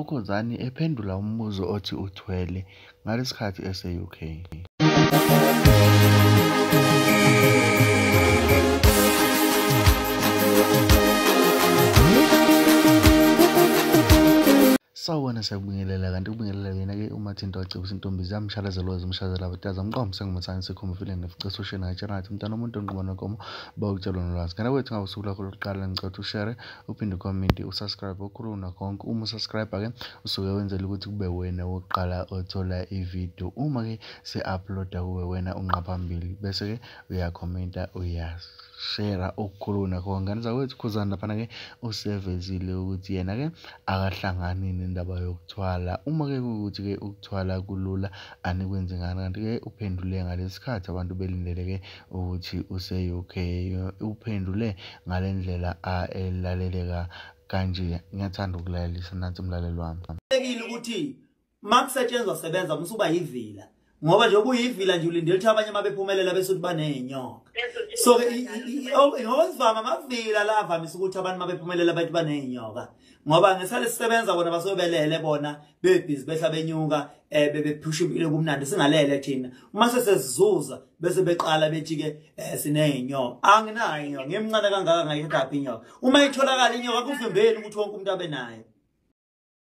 uKhuzani ephendula umbuzo othi uthwele ngalesikhathi ese-UK. Sawubona siyabingelela kanti ubingelela yena-ke uMathinta wacebisa intombi ziyamshalaza zimshazela abataza mqomo sengumathani sikhoma feeling neficeso shena ngitshela ngathi umntana umuntu onqoba nokomo bawutshelwa nolwazi. Kana kwethu ngawusuku lakho lokuqala ngicela ushare uphinde ucomment usubscribe ukhuluma konke. Uma usubscribe-ke usuke wenzela ukuthi kube wena wokuqala othola ivideo uma-ke se-uploada kube wena unqaphambili bese-ke uyakhomenta uyashare ukukhuluma konke. Kanti zakwethu Khuzani laphana-ke usevezile ukuthi yena-ke akahlangani indaba yokuthwala. Uma-ke kuwukuthi-ke ukuthwala kulula anikwenzi ngani, kanti-ke uphendule ngalesikhathi abantu belindele-ke ukuthi use-UK. Uphendule ngale ndlela elaleleka kanje. Ngiyathanda ukulalelisa nansi umlaleli wami. Kubalulekile ukuthi makusetshenzwa sebenza musuba yivila ngoba nje okuyivila nje ulindele ukuthi abanye mabephumelela bese ukuthi baneyinyoka. So ngokuzivama amavila la avamise ukuthi abantu mabephumelela bathi baneyinyoka ngoba ngesale sisebenza bona basobelele bona bebhizi behla benyuka bephusha impilo kumnandi singalele thina uma sesizuza bese beqala bethi ke sineyinyoka. Anginayo inyoka ngimncane kangaka ngayekaphi inyoka uma itholakala inyoka kuvimbeni ukuthi wonke umuntu abe nayo.